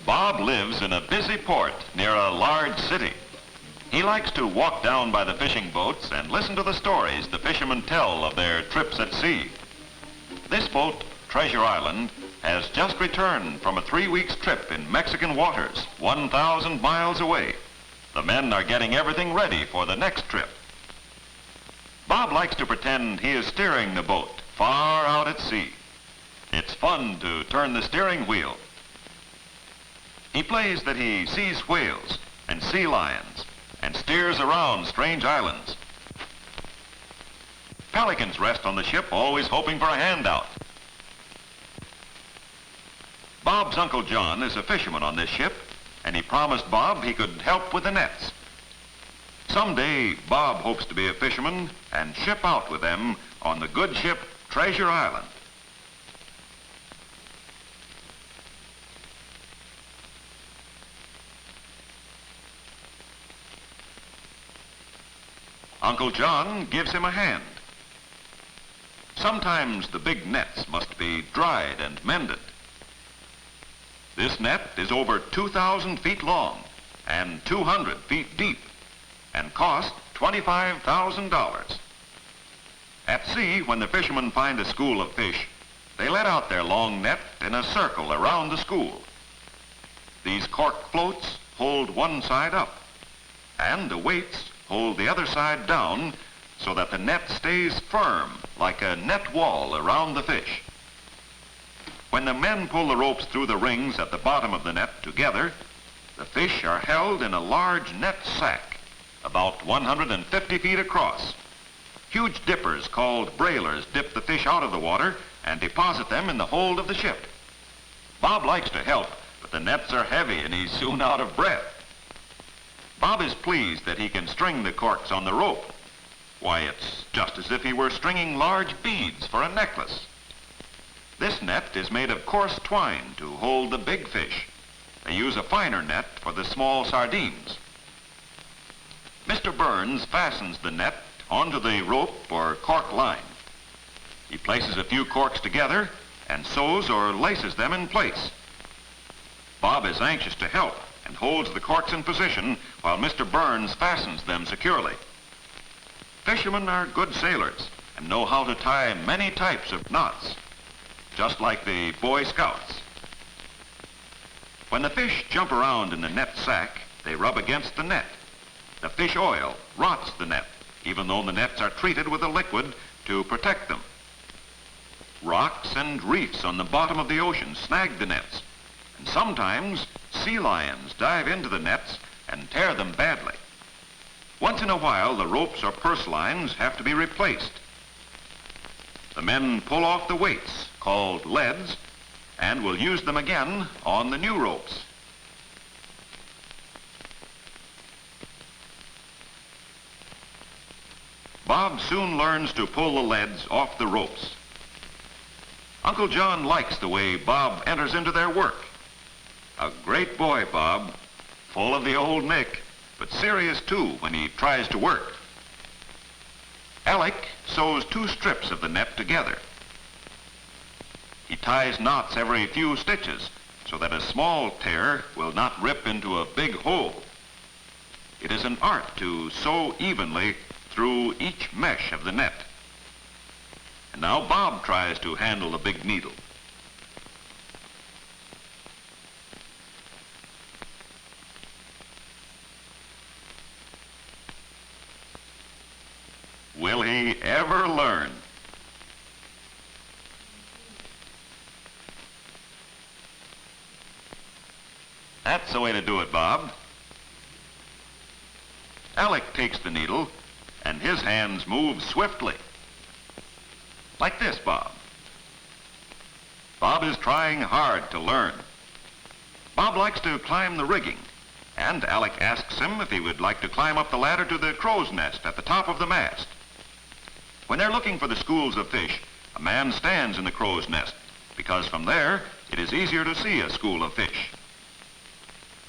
Bob lives in a busy port near a large city. He likes to walk down by the fishing boats and listen to the stories the fishermen tell of their trips at sea. This boat, Treasure Island, has just returned from a 3-week trip in Mexican waters, 1,000 miles away. The men are getting everything ready for the next trip. Bob likes to pretend he is steering the boat far out at sea. It's fun to turn the steering wheel. He plays that he sees whales and sea lions and steers around strange islands. Pelicans rest on the ship, always hoping for a handout. Bob's Uncle John is a fisherman on this ship, and he promised Bob he could help with the nets. Someday, Bob hopes to be a fisherman and ship out with them on the good ship Treasure Island. Uncle John gives him a hand. Sometimes the big nets must be dried and mended. This net is over 2,000 feet long and 200 feet deep and cost $25,000. At sea, when the fishermen find a school of fish, they let out their long net in a circle around the school. These cork floats hold one side up, and the weights hold the other side down so that the net stays firm like a net wall around the fish. When the men pull the ropes through the rings at the bottom of the net together, the fish are held in a large net sack about 150 feet across. Huge dippers called brailers dip the fish out of the water and deposit them in the hold of the ship. Bob likes to help, but the nets are heavy and he's soon out of breath. Bob is pleased that he can string the corks on the rope. Why, it's just as if he were stringing large beads for a necklace. This net is made of coarse twine to hold the big fish. They use a finer net for the small sardines. Mr. Burns fastens the net onto the rope or cork line. He places a few corks together and sews or laces them in place. Bob is anxious to help and holds the corks in position while Mr. Burns fastens them securely. Fishermen are good sailors and know how to tie many types of knots, just like the Boy Scouts. When the fish jump around in the net sack, they rub against the net. The fish oil rots the net, even though the nets are treated with a liquid to protect them. Rocks and reefs on the bottom of the ocean snag the nets, and sometimes sea lions dive into the nets and tear them badly. Once in a while, the ropes or purse lines have to be replaced. The men pull off the weights, called leads, and will use them again on the new ropes. Bob soon learns to pull the leads off the ropes. Uncle John likes the way Bob enters into their work. A great boy, Bob, full of the old Nick, but serious too when he tries to work. Alec sews 2 strips of the net together. He ties knots every few stitches so that a small tear will not rip into a big hole. It is an art to sew evenly through each mesh of the net. And now Bob tries to handle the big needle. Will he ever learn? That's the way to do it, Bob. Alec takes the needle, and his hands move swiftly. Like this, Bob. Bob is trying hard to learn. Bob Bob likes to climb the rigging, and Alec asks him if he would like to climb up the ladder to the crow's nest at the top of the mast. When they're looking for the schools of fish, a man stands in the crow's nest, because from there it is easier to see a school of fish.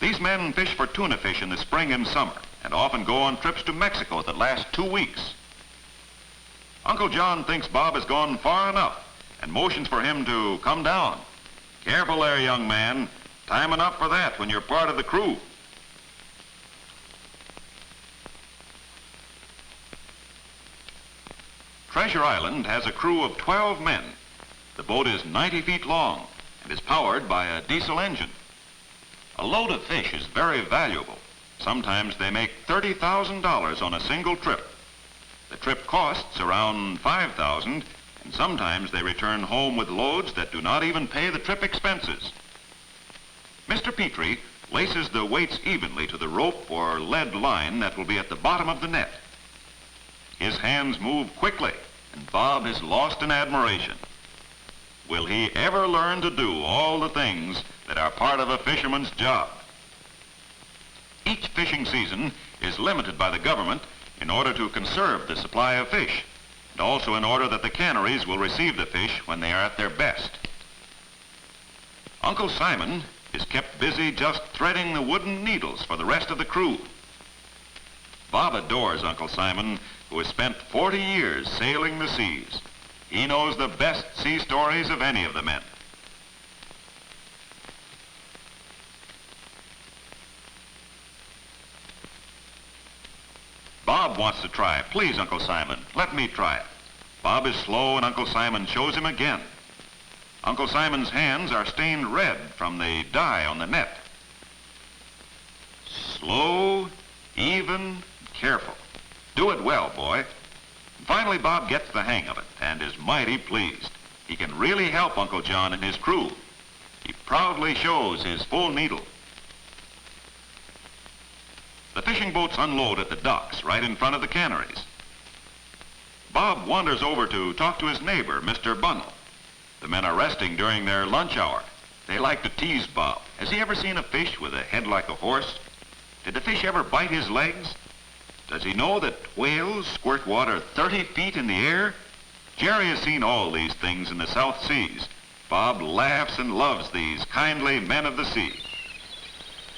These men fish for tuna fish in the spring and summer, and often go on trips to Mexico that last 2 weeks. Uncle John thinks Bob has gone far enough and motions for him to come down. Careful there, young man. Time enough for that when you're part of the crew. Treasure Island has a crew of 12 men. The boat is 90 feet long and is powered by a diesel engine. A load of fish is very valuable. Sometimes they make $30,000 on a single trip. The trip costs around $5,000, and sometimes they return home with loads that do not even pay the trip expenses. Mr. Petrie laces the weights evenly to the rope or lead line that will be at the bottom of the net. His hands move quickly, and Bob is lost in admiration. Will he ever learn to do all the things that are part of a fisherman's job? Each fishing season is limited by the government in order to conserve the supply of fish, and also in order that the canneries will receive the fish when they are at their best. Uncle Simon is kept busy just threading the wooden needles for the rest of the crew. Bob adores Uncle Simon, who has spent 40 years sailing the seas. He knows the best sea stories of any of the men. Bob wants to try. Please, Uncle Simon, let me try it. Bob is slow, and Uncle Simon shows him again. Uncle Simon's hands are stained red from the dye on the net. Slow, even, careful. Do it well, boy. Finally, Bob gets the hang of it and is mighty pleased. He can really help Uncle John and his crew. He proudly shows his full needle. The fishing boats unload at the docks right in front of the canneries. Bob wanders over to talk to his neighbor, Mr. Bunnell. The men are resting during their lunch hour. They like to tease Bob. Has he ever seen a fish with a head like a horse? Did the fish ever bite his legs? Does he know that whales squirt water 30 feet in the air? Jerry has seen all these things in the South Seas. Bob laughs and loves these kindly men of the sea.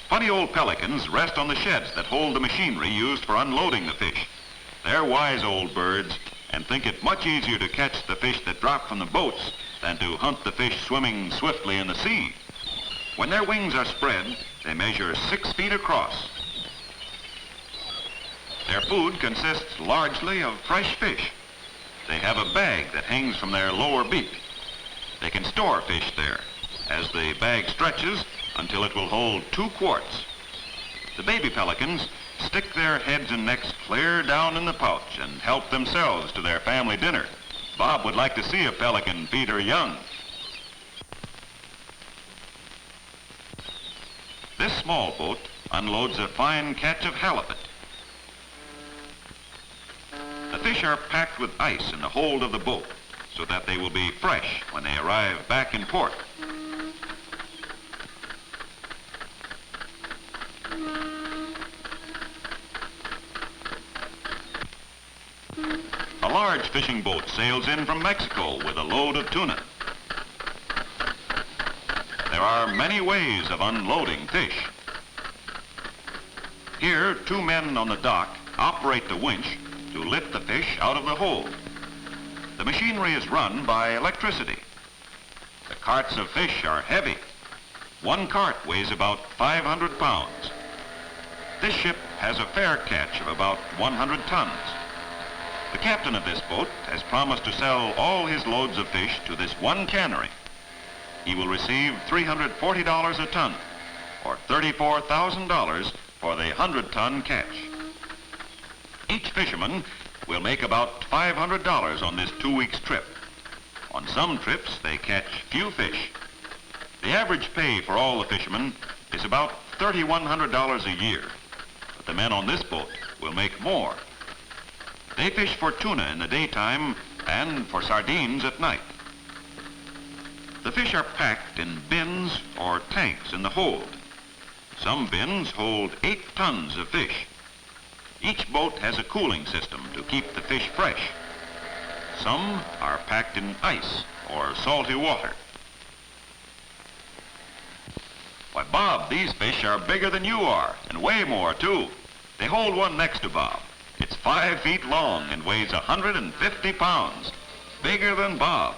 Funny old pelicans rest on the sheds that hold the machinery used for unloading the fish. They're wise old birds and think it much easier to catch the fish that drop from the boats than to hunt the fish swimming swiftly in the sea. When their wings are spread, they measure 6 feet across. Their food consists largely of fresh fish. They have a bag that hangs from their lower beak. They can store fish there, as the bag stretches until it will hold 2 quarts. The baby pelicans stick their heads and necks clear down in the pouch and help themselves to their family dinner. Bob would like to see a pelican feed her young. This small boat unloads a fine catch of halibut. The fish are packed with ice in the hold of the boat so that they will be fresh when they arrive back in port. A large fishing boat sails in from Mexico with a load of tuna. There are many ways of unloading fish. Here, 2 men on the dock operate the winch to lift the fish out of the hold. The machinery is run by electricity. The carts of fish are heavy. 1 cart weighs about 500 pounds. This ship has a fair catch of about 100 tons. The captain of this boat has promised to sell all his loads of fish to this one cannery. He will receive $340 a ton, or $34,000 for the 100-ton catch. Each fisherman will make about $500 on this 2 weeks trip. On some trips, they catch few fish. The average pay for all the fishermen is about $3,100 a year. But the men on this boat will make more. They fish for tuna in the daytime and for sardines at night. The fish are packed in bins or tanks in the hold. Some bins hold 8 tons of fish. Each boat has a cooling system to keep the fish fresh. Some are packed in ice or salty water. Why, Bob, these fish are bigger than you are, and weigh more, too. They hold one next to Bob. It's 5 feet long and weighs 150 pounds. Bigger than Bob.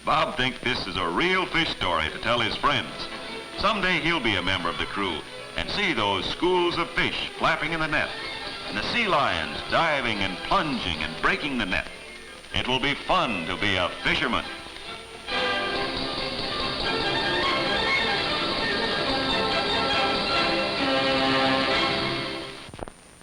Bob thinks this is a real fish story to tell his friends. Someday he'll be a member of the crew and see those schools of fish flapping in the net, and the sea lions diving and plunging and breaking the net. It will be fun to be a fisherman.